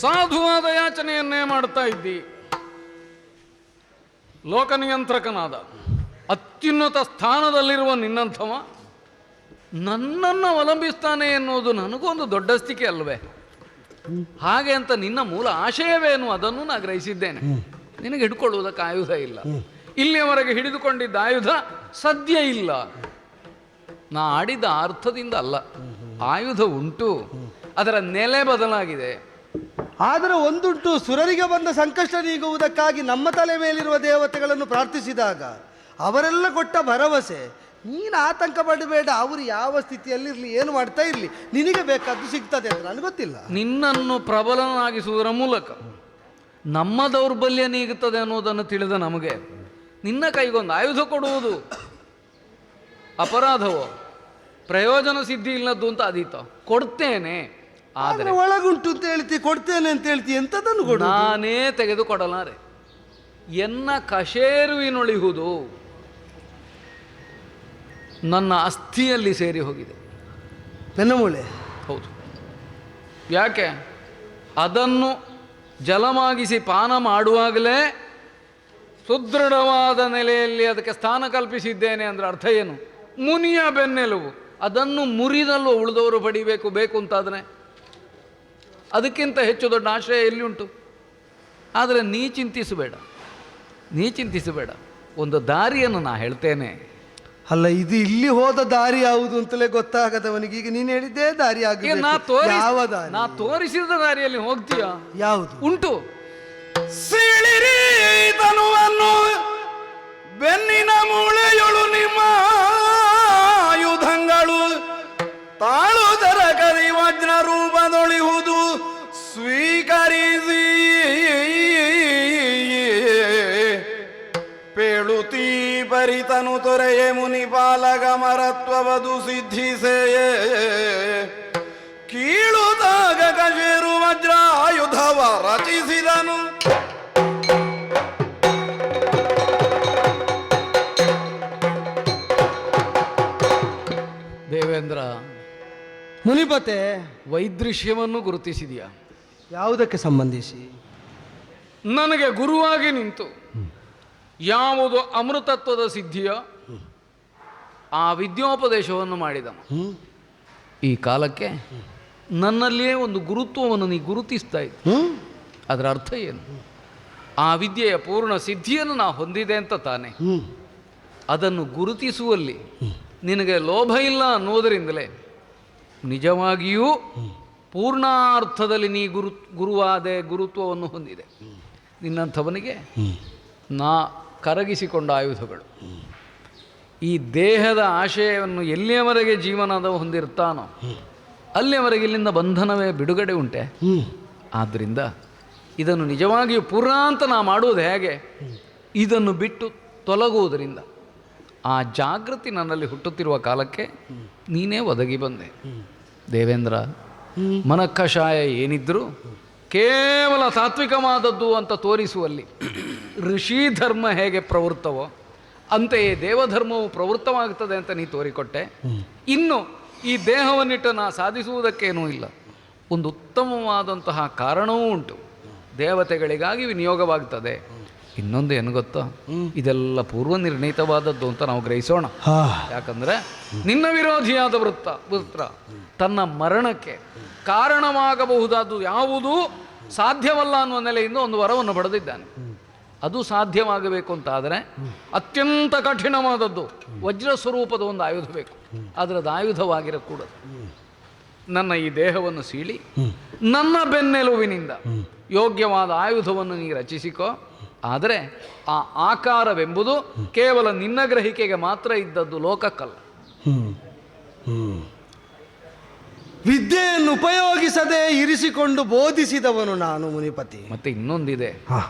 ಸಾಧುವಾದ ಯಾಚನೆಯನ್ನೇ ಮಾಡ್ತಾ ಇದ್ದಿ. ಲೋಕನಿಯಂತ್ರಕನಾದ ಅತ್ಯುನ್ನತ ಸ್ಥಾನದಲ್ಲಿರುವ ನಿನ್ನಂಥವ ನನ್ನನ್ನು ಅವಲಂಬಿಸ್ತಾನೆ ಎನ್ನುವುದು ನನಗೊಂದು ದೊಡ್ಡಸ್ತಿಕೆ ಅಲ್ವೇ? ಹಾಗೆ ಅಂತ ನಿನ್ನ ಮೂಲ ಆಶಯವೇನು ಅದನ್ನು ನಾ ಗ್ರಹಿಸಿದ್ದೇನೆ. ನಿನಗೆ ಹಿಡ್ಕೊಳ್ಳುವುದಕ್ಕೆ ಆಯುಧ ಇಲ್ಲ. ಇಲ್ಲಿಯವರೆಗೆ ಹಿಡಿದುಕೊಂಡಿದ್ದ ಆಯುಧ ಸದ್ಯ ಇಲ್ಲ. ನಾ ಆಡಿದ ಅರ್ಥದಿಂದ ಅಲ್ಲ, ಆಯುಧ ಉಂಟು, ಅದರ ನೆಲೆ ಬದಲಾಗಿದೆ. ಆದರೆ ಒಂದುಂಟು, ಸುರರಿಗೆ ಬಂದ ಸಂಕಷ್ಟ ನೀಗುವುದಕ್ಕಾಗಿ ನಮ್ಮ ತಲೆ ಮೇಲಿರುವ ದೇವತೆಗಳನ್ನು ಪ್ರಾರ್ಥಿಸಿದಾಗ ಅವರೆಲ್ಲ ಕೊಟ್ಟ ಭರವಸೆ. ನೀನು ಆತಂಕ ಪಡಬೇಡ, ಅವರು ಯಾವ ಸ್ಥಿತಿಯಲ್ಲಿರಲಿ, ಏನು ಮಾಡ್ತಾ ಇರಲಿ, ನಿನಗೆ ಬೇಕಾದ್ದು ಸಿಗ್ತದೆ ಅಂತ ನನಗೆ ಗೊತ್ತಿಲ್ಲ. ನಿನ್ನನ್ನು ಪ್ರಬಲನಾಗಿಸುವುದರ ಮೂಲಕ ನಮ್ಮ ದೌರ್ಬಲ್ಯ ನೀಗುತ್ತದೆ ಅನ್ನೋದನ್ನು ತಿಳಿದ ನಮಗೆ ನಿನ್ನ ಕೈಗೊಂದು ಆಯುಧ ಕೊಡುವುದು ಅಪರಾಧವೋ ಪ್ರಯೋಜನ ಸಿದ್ಧಿ ಇಲ್ಲದ್ದು ಅಂತ ಅದೀತ ಕೊಡ್ತೇನೆ. ಆದರೆ ಒಳಗುಂಟು ಅಂತ ಹೇಳ್ತಿ, ಕೊಡ್ತೇನೆ ಅಂತ ಹೇಳ್ತಿ, ಎಂಥದನ್ನು ಕೊಡು? ನಾನೇ ತೆಗೆದುಕೊಡಲಾರೆ. ಎನ್ನ ಕಶೇರುವಿನೊಳಿಹುದು ನನ್ನ ಅಸ್ಥಿಯಲ್ಲಿ ಸೇರಿ ಹೋಗಿದೆ. ಬೆನ್ನಮೂಳೆ? ಹೌದು. ಯಾಕೆ? ಅದನ್ನು ಜಲಮಾಗಿಸಿ ಪಾನ ಮಾಡುವಾಗಲೇ ಸುದೃಢವಾದ ನೆಲೆಯಲ್ಲಿ ಅದಕ್ಕೆ ಸ್ಥಾನ ಕಲ್ಪಿಸಿದ್ದೇನೆ ಅಂದರೆ ಅರ್ಥ ಏನು? ಮುನಿಯ ಬೆನ್ನೆಲುಬು. ಅದನ್ನು ಮುರಿದಲ್ಲೂ ಉಳಿದವರು ಪಡಿಬೇಕು ಬೇಕು ಅಂತಾದರೆ ಅದಕ್ಕಿಂತ ಹೆಚ್ಚು ದೊಡ್ಡ ಆಶ್ರಯ ಎಲ್ಲಿ ಉಂಟು? ಆದರೆ ನೀ ಚಿಂತಿಸಬೇಡ. ಒಂದು ದಾರಿಯನ್ನು ನಾ ಹೇಳ್ತೇನೆ. ಅಲ್ಲ, ಇದು ಇಲ್ಲಿ ಹೋದ ದಾರಿ ಯಾವುದು ಅಂತಲೇ ಗೊತ್ತಾಗದವನಿಗೆ ಈಗ ನೀನು ಹೇಳಿದ್ದೇ ದಾರಿ ಆಗಿದೆ. ನಾ ತೋರಿಸಿದ ದಾರಿಯಲ್ಲಿ ಹೋಗ್ತೀಯ? ಯಾವುದು ಉಂಟು. ಸಿಳಿರಿ ತನುವನ್ನು ಬೆನ್ನಿನ ಮೂಳೆಯೊಳು ನಿಮ್ಮ ಆಯುಧಗಳು ತಾಳುದರ ಕರಿ ವಜ್ರ ರೂಪದೊಳಿಹುದು ಸ್ವೀಕರಿಸಿ ಪೇಳುತ್ತೀ ಪರಿತನು ತೊರೆಯೇ ಮುನಿಪಾಲಕ ಮರತ್ವವದು ಸಿದ್ಧಿಸೆಯೇ ಕೀಳುದಾಗ ಕಶೇರು ವಜ್ರ ಆಯುಧವ ರಚಿಸಿದನು. ದೇವೇಂದ್ರ, ಮುನಿಪತೆ, ವೈದೃಶ್ಯವನ್ನು ಗುರುತಿಸಿದೆಯಾ? ಯಾವುದಕ್ಕೆ ಸಂಬಂಧಿಸಿ? ನನಗೆ ಗುರುವಾಗಿ ನಿಂತು ಯಾವುದು ಅಮೃತತ್ವದ ಸಿದ್ಧಿಯೋ ಆ ವಿದ್ಯೋಪದೇಶವನ್ನು ಮಾಡಿದನು. ಈ ಕಾಲಕ್ಕೆ ನನ್ನಲ್ಲಿಯೇ ಒಂದು ಗುರುತ್ವವನ್ನು ನೀ ಗುರುತಿಸ್ತಾ ಇದ್ದ. ಅದರ ಅರ್ಥ ಏನು? ಆ ವಿದ್ಯೆಯ ಪೂರ್ಣ ಸಿದ್ಧಿಯನ್ನು ನಾ ಹೊಂದಿದೆ ಅಂತ ತಾನೆ. ಅದನ್ನು ಗುರುತಿಸುವಲ್ಲಿ ನಿನಗೆ ಲೋಭ ಇಲ್ಲ ಅನ್ನೋದರಿಂದಲೇ ನಿಜವಾಗಿಯೂ ಪೂರ್ಣಾರ್ಥದಲ್ಲಿ ನೀ ಗುರುವಾದೆ, ಗುರುತ್ವವನ್ನು ಹೊಂದಿದೆ. ನಿನ್ನಂಥವನಿಗೆ ನಾ ಕರಗಿಸಿಕೊಂಡ ಆಯುಧಗಳು. ಈ ದೇಹದ ಆಶಯವನ್ನು ಎಲ್ಲಿಯವರೆಗೆ ಜೀವನದ ಹೊಂದಿರ್ತಾನೋ ಅಲ್ಲಿಯವರೆಗೆ ಇಲ್ಲಿಂದ ಬಂಧನವೇ ಬಿಡುಗಡೆ ಉಂಟೆ. ಆದ್ದರಿಂದ ಇದನ್ನು ನಿಜವಾಗಿಯೂ ಪೂರ್ಣ ಅಂತ ನಾ ಮಾಡುವುದು ಹೇಗೆ? ಇದನ್ನು ಬಿಟ್ಟು ತೊಲಗುವುದರಿಂದ. ಆ ಜಾಗೃತಿ ನನ್ನಲ್ಲಿ ಹುಟ್ಟುತ್ತಿರುವ ಕಾಲಕ್ಕೆ ನೀನೇ ಒದಗಿ ಬಂದೆ. ದೇವೇಂದ್ರ, ಮನಃಕಷಾಯ ಏನಿದ್ರೂ ಕೇವಲ ತಾತ್ವಿಕವಾದದ್ದು ಅಂತ ತೋರಿಸುವಲ್ಲಿ ಋಷಿ ಧರ್ಮ ಹೇಗೆ ಪ್ರವೃತ್ತವೋ ಅಂತೆಯೇ ದೇವಧರ್ಮವು ಪ್ರವೃತ್ತವಾಗುತ್ತದೆ ಅಂತ ನೀ ತೋರಿಕೊಟ್ಟೆ. ಇನ್ನು ಈ ದೇಹವನ್ನಿಟ್ಟು ನಾ ಸಾಧಿಸುವುದಕ್ಕೇನೂ ಇಲ್ಲ. ಒಂದು ಉತ್ತಮವಾದಂತಹ ಕಾರಣವೂ ಉಂಟು. ದೇವತೆಗಳಿಗಾಗಿ ವಿನಿಯೋಗವಾಗ್ತದೆ. ಇನ್ನೊಂದು ಏನು ಗೊತ್ತಾ? ಇದೆಲ್ಲ ಪೂರ್ವ ನಿರ್ಣೀತವಾದದ್ದು ಅಂತ ನಾವು ಗ್ರಹಿಸೋಣ. ಯಾಕಂದರೆ ನಿನ್ನ ವಿರೋಧಿಯಾದ ವೃತ್ರ ತನ್ನ ಮರಣಕ್ಕೆ ಕಾರಣವಾಗಬಹುದಾದ್ದು ಯಾವುದೂ ಸಾಧ್ಯವಲ್ಲ ಅನ್ನುವ ನೆಲೆಯಿಂದ ಒಂದು ವರವನ್ನು ಪಡೆದಿದ್ದಾನೆ. ಅದು ಸಾಧ್ಯವಾಗಬೇಕು ಅಂತಾದರೆ ಅತ್ಯಂತ ಕಠಿಣವಾದದ್ದು ವಜ್ರ ಸ್ವರೂಪದ ಒಂದು ಆಯುಧ ಬೇಕು. ಅದರದ್ದು ಆಯುಧವಾಗಿರಕೂಡದು. ನನ್ನ ಈ ದೇಹವನ್ನು ಸೀಳಿ ನನ್ನ ಬೆನ್ನೆಲುವಿನಿಂದ ಯೋಗ್ಯವಾದ ಆಯುಧವನ್ನು ನೀ ರಚಿಸಿಕೋ. ಆದರೆ ಆ ಆಕಾರವೆಂಬುದು ಕೇವಲ ನಿನ್ನ ಗ್ರಹಿಕೆಗೆ ಮಾತ್ರ ಇದ್ದದ್ದು, ಲೋಕಕ್ಕಲ್ಲ. ವಿದ್ಯೆಯನ್ನು ಉಪಯೋಗಿಸದೆ ಇರಿಸಿಕೊಂಡು ಬೋಧಿಸಿದವನು ನಾನು ಮುನಿಪತಿ. ಮತ್ತೆ ಇನ್ನೊಂದಿದೆ,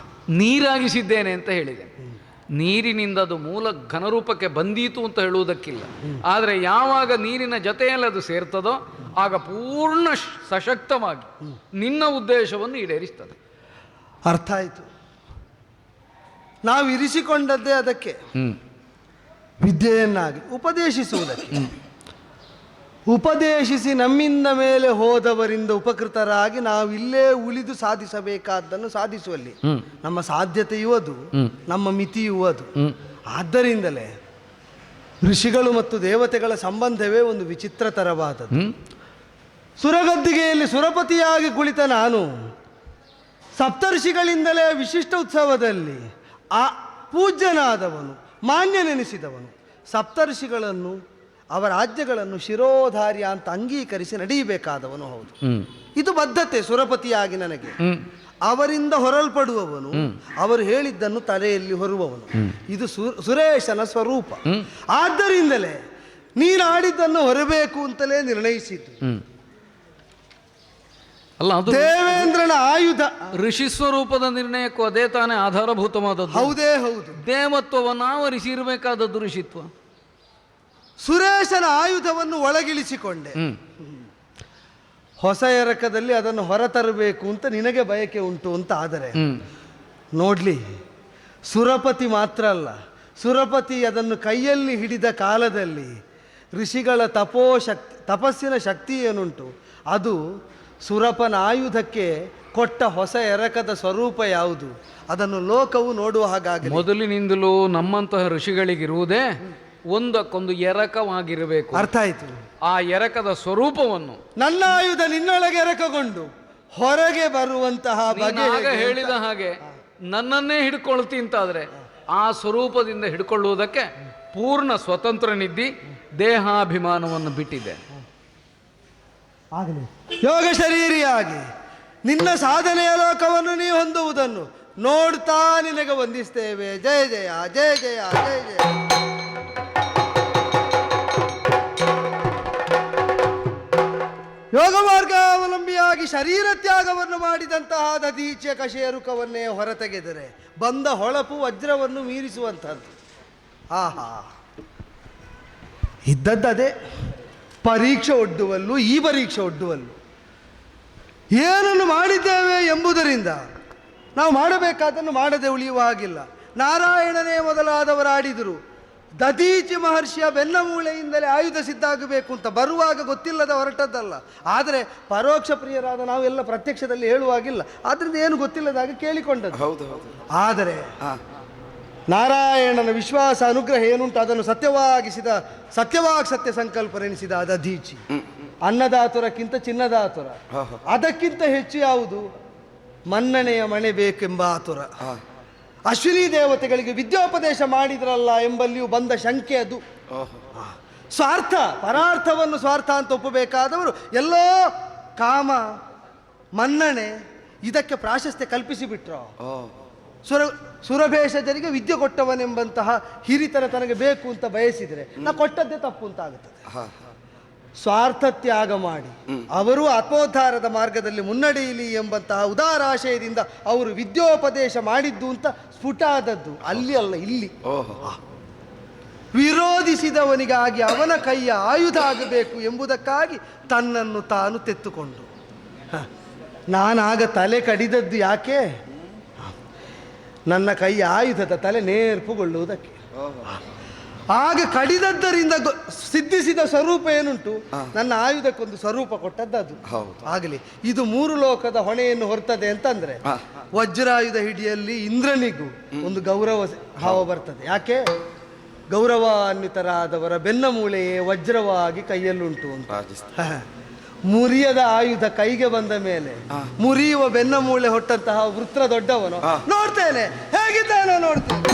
ನೀರಾಗಿಸಿದ್ದೇನೆ ಅಂತ ಹೇಳಿದೆ. ನೀರಿನಿಂದ ಅದು ಮೂಲ ಘನರೂಪಕ್ಕೆ ಬಂದೀತು ಅಂತ ಹೇಳುವುದಕ್ಕಿಲ್ಲ. ಆದರೆ ಯಾವಾಗ ನೀರಿನ ಜೊತೆಯಲ್ಲಿ ಅದು ಸೇರ್ತದೋ ಆಗ ಪೂರ್ಣ ಸಶಕ್ತವಾಗಿ ನಿನ್ನ ಉದ್ದೇಶವನ್ನು ಈಡೇರಿಸ್ತದೆ. ಅರ್ಥ ಆಯಿತು. ನಾವು ಇರಿಸಿಕೊಂಡದ್ದೇ ಅದಕ್ಕೆ, ವಿದ್ಯೆಯನ್ನಾಗಿ ಉಪದೇಶಿಸುವುದಕ್ಕೆ. ಉಪದೇಶಿಸಿ ನಮ್ಮಿಂದ ಮೇಲೆ ಹೋದವರಿಂದ ಉಪಕೃತರಾಗಿ ನಾವಿಲ್ಲೇ ಉಳಿದು ಸಾಧಿಸಬೇಕಾದ್ದನ್ನು ಸಾಧಿಸುವಲ್ಲಿ ನಮ್ಮ ಸಾಧ್ಯತೆಯೂ ಅದು, ನಮ್ಮ ಮಿತಿಯೂ ಅದು. ಆದ್ದರಿಂದಲೇ ಋಷಿಗಳು ಮತ್ತು ದೇವತೆಗಳ ಸಂಬಂಧವೇ ಒಂದು ವಿಚಿತ್ರತರವಾದದ್ದು. ಸುರಗದ್ದಿಗೆಯಲ್ಲಿ ಸುರಪತಿಯಾಗಿ ಕುಳಿತ ನಾನು ಸಪ್ತರ್ಷಿಗಳಿಂದಲೇ ವಿಶಿಷ್ಟ ಉತ್ಸವದಲ್ಲಿ ಆ ಪೂಜ್ಯನಾದವನು, ಮಾನ್ಯನೆನಿಸಿದವನು ಸಪ್ತರ್ಷಿಗಳನ್ನು ಅವರ ಆಜ್ಞೆಗಳನ್ನು ಶಿರೋಧಾರ್ಯ ಅಂತ ಅಂಗೀಕರಿಸಿ ನಡೆಯಬೇಕಾದವನು. ಹೌದು, ಇದು ಬದ್ಧತೆ ಸುರಪತಿಯಾಗಿ ನನಗೆ. ಅವರಿಂದ ಹೊರಲ್ಪಡುವವನು, ಅವರು ಹೇಳಿದ್ದನ್ನು ತಲೆಯಲ್ಲಿ ಹೊರುವವನು. ಇದು ಸುರೇಶನ ಸ್ವರೂಪ. ಆದ್ದರಿಂದಲೇ ನೀನು ಆಡಿದ್ದನ್ನು ಹೊರಬೇಕು ಅಂತಲೇ ನಿರ್ಣಯಿಸಿದ್ದು. ಅಲ್ಲ, ಅದು ದೇವೇಂದ್ರನ ಆಯುಧ. ಋಷಿ ಸ್ವರೂಪದ ನಿರ್ಣಯಕ್ಕೂ ಅದೇ ತಾನೇ ಆಧಾರಭೂತವಾದದ್ದು. ಹೌದೇ ಹೌದು. ದೇವತ್ವವನ್ನು ಆವರಿಸಿರಬೇಕಾದದ್ದು ಋಷಿತ್ವ. ಸುರೇಶನ ಆಯುಧವನ್ನು ಒಳಗಿಳಿಸಿಕೊಂಡೆ. ಹೊಸ ಎರಕದಲ್ಲಿ ಅದನ್ನು ಹೊರತರಬೇಕು ಅಂತ ನಿನಗೆ ಬಯಕೆ ಉಂಟು ಅಂತ. ಆದರೆ ನೋಡ್ಲಿ, ಸುರಪತಿ ಮಾತ್ರ ಅಲ್ಲ, ಸುರಪತಿ ಅದನ್ನು ಕೈಯಲ್ಲಿ ಹಿಡಿದ ಕಾಲದಲ್ಲಿ ಋಷಿಗಳ ತಪಸ್ಸಿನ ಶಕ್ತಿ ಏನುಂಟು, ಅದು ಸುರಪನ ಆಯುಧಕ್ಕೆ ಕೊಟ್ಟ ಹೊಸ ಎರಕದ ಸ್ವರೂಪ ಯಾವುದು, ಅದನ್ನು ಲೋಕವು ನೋಡುವ ಹಾಗಾಗಿ ಮೊದಲಿನಿಂದಲೂ ನಮ್ಮಂತಹ ಋಷಿಗಳಿಗಿರುವುದೇ ಒಂದಕ್ಕೊಂದು ಎರಕವಾಗಿರಬೇಕು. ಅರ್ಥ ಆಯ್ತು. ಆ ಎರಕದ ಸ್ವರೂಪವನ್ನು ನನ್ನ ಆಯುಧ ನಿನ್ನೊಳಗೆ ಎರಕಗೊಂಡು ಹೊರಗೆ ಬರುವಂತಹ ಬಗೆ ಆಗ ಹೇಳಿದ ಹಾಗೆ ನನ್ನನ್ನೇ ಹಿಡ್ಕೊಳ್ತಿ ಅಂತಾದ್ರೆ ಆ ಸ್ವರೂಪದಿಂದ ಹಿಡ್ಕೊಳ್ಳುವುದಕ್ಕೆ ಪೂರ್ಣ ಸ್ವತಂತ್ರನಿದ್ದಿ ದೇಹಾಭಿಮಾನವನ್ನು ಬಿಟ್ಟಿದೆ. ಆಗಲಿ ಯೋಗ ಶರೀರಿಯಾಗಿ ನಿನ್ನ ಸಾಧನೆಯ ಲೋಕವನ್ನು ನೀವು ಹೊಂದುವುದನ್ನು ನೋಡ್ತಾ ನಿನಗೆ ವಂದಿಸ್ತೇವೆ. ಜಯ ಜಯ ಜಯ ಜಯ ಜಯ ಜಯ. ಯೋಗ ಮಾರ್ಗಾವಲಂಬಿಯಾಗಿ ಶರೀರ ತ್ಯಾಗವನ್ನು ಮಾಡಿದಂತಹ ದಧೀಚ್ಯ ಕಶೇರುಕವನ್ನೇ ಹೊರತೆಗೆದರೆ ಬಂದ ಹೊಳಪು ವಜ್ರವನ್ನು ಮೀರಿಸುವಂಥದ್ದು. ಆಹಾ, ಇದ್ದದ್ದೇ ಪರೀಕ್ಷೆ ಒಡ್ಡುವಲ್ಲೂ ಈ ಪರೀಕ್ಷೆ ಒಡ್ಡುವಲ್ಲೂ ಏನನ್ನು ಮಾಡಿದ್ದೇವೆ ಎಂಬುದರಿಂದ ನಾವು ಮಾಡಬೇಕಾದನ್ನು ಮಾಡದೆ ಉಳಿಯುವ ಹಾಗಿಲ್ಲ. ನಾರಾಯಣನೇ ಮೊದಲಾದವರಾಡಿದರು. ದಧೀಚಿ ಮಹರ್ಷಿಯ ಬೆನ್ನ ಮೂಳೆಯಿಂದಲೇ ಆಯುಧ ಸಿದ್ಧಾಗಬೇಕು ಅಂತ ಬರುವಾಗ ಗೊತ್ತಿಲ್ಲದ ಹೊರಟದ್ದಲ್ಲ. ಆದರೆ ಪರೋಕ್ಷ ಪ್ರಿಯರಾದ ನಾವೆಲ್ಲ ಪ್ರತ್ಯಕ್ಷದಲ್ಲಿ ಹೇಳುವಾಗಿಲ್ಲ, ಆದ್ದರಿಂದ ಏನು ಗೊತ್ತಿಲ್ಲದಾಗ ಕೇಳಿಕೊಂಡದ್ದು. ಆದರೆ ನಾರಾಯಣನ ವಿಶ್ವಾಸ ಅನುಗ್ರಹ ಏನುಂಟು ಅದನ್ನು ಸತ್ಯ ಸಂಕಲ್ಪನೆನಿಸಿದ ದಧೀಚಿ. ಅನ್ನದಾತುರಕ್ಕಿಂತ ಚಿನ್ನದಾತುರ, ಅದಕ್ಕಿಂತ ಹೆಚ್ಚು ಯಾವುದು, ಮನ್ನಣೆಯ ಮಣೆ ಬೇಕೆಂಬ ಆತುರ. ಅಶ್ವಿನಿ ದೇವತೆಗಳಿಗೆ ವಿದ್ಯೋಪದೇಶ ಮಾಡಿದ್ರಲ್ಲ ಎಂಬಲ್ಲಿಯೂ ಬಂದ ಶಂಕೆ ಅದು. ಸ್ವಾರ್ಥ, ಪರಾರ್ಥವನ್ನು ಸ್ವಾರ್ಥ ಅಂತ ಒಪ್ಪಬೇಕಾದವರು ಎಲ್ಲೋ ಕಾಮ, ಮನ್ನಣೆ ಇದಕ್ಕೆ ಪ್ರಾಶಸ್ತ್ಯ ಕಲ್ಪಿಸಿಬಿಟ್ರು. ಸುರಭೇಷಜರಿಗೆ ವಿದ್ಯೆ ಕೊಟ್ಟವನೆಂಬಂತಹ ಹಿರಿತನ ತನಗೆ ಬೇಕು ಅಂತ ಬಯಸಿದರೆ ನಾ ಕೊಟ್ಟದ್ದೇ ತಪ್ಪು ಅಂತ ಆಗುತ್ತದೆ. ಸ್ವಾರ್ಥ ತ್ಯಾಗ ಮಾಡಿ ಅವರು ಆತ್ಮೋದ್ಧಾರದ ಮಾರ್ಗದಲ್ಲಿ ಮುನ್ನಡೆಯಲಿ ಎಂಬಂತಹ ಉದಾರಾಶಯದಿಂದ ಅವರು ವಿದ್ಯೋಪದೇಶ ಮಾಡಿದ್ದು ಅಂತ ಸ್ಫುಟ ಆದದ್ದು ಅಲ್ಲಿ ಅಲ್ಲ, ಇಲ್ಲಿ. ವಿರೋಧಿಸಿದವನಿಗಾಗಿ ಅವನ ಕೈಯ ಆಯುಧ ಆಗಬೇಕು ಎಂಬುದಕ್ಕಾಗಿ ತನ್ನನ್ನು ತಾನು ತೆತ್ತುಕೊಂಡು ನಾನಾಗ ತಲೆ ಕಡಿದದ್ದು ಯಾಕೆ, ನನ್ನ ಕೈಯ ಆಯುಧದ ತಲೆ ನೇರ್ಪುಗೊಳ್ಳುವುದಕ್ಕೆ. ಆಗ ಕಡಿದದ್ದರಿಂದ ಸಿದ್ಧಿಸಿದ ಸ್ವರೂಪ ಏನುಂಟು, ನನ್ನ ಆಯುಧಕ್ಕೊಂದು ಸ್ವರೂಪ ಕೊಟ್ಟದ್ದು. ಆಗಲಿ, ಇದು ಮೂರು ಲೋಕದ ಹೊಣೆಯನ್ನು ಹೊರ್ತದೆ ಅಂತಂದ್ರೆ ವಜ್ರಾಯುಧ ಹಿಡಿಯಲ್ಲಿ ಇಂದ್ರನಿಗೂ ಒಂದು ಗೌರವ ಭಾವ ಬರ್ತದೆ. ಯಾಕೆ, ಗೌರವಾನ್ವಿತರಾದವರ ಬೆನ್ನ ಮೂಳೆಯೇ ವಜ್ರವಾಗಿ ಕೈಯಲ್ಲುಂಟು ಅಂತ. ಮುರಿಯದ ಆಯುಧ ಕೈಗೆ ಬಂದ ಮೇಲೆ ಮುರಿಯುವ ಬೆನ್ನ ಮೂಳೆ ಹೊಟ್ಟಂತಹ ವೃತ್ರ ದೊಡ್ಡವನು ನೋಡ್ತೇನೆ, ಹೇಗಿದ್ದಾನೋ ನೋಡ್ತೇನೆ.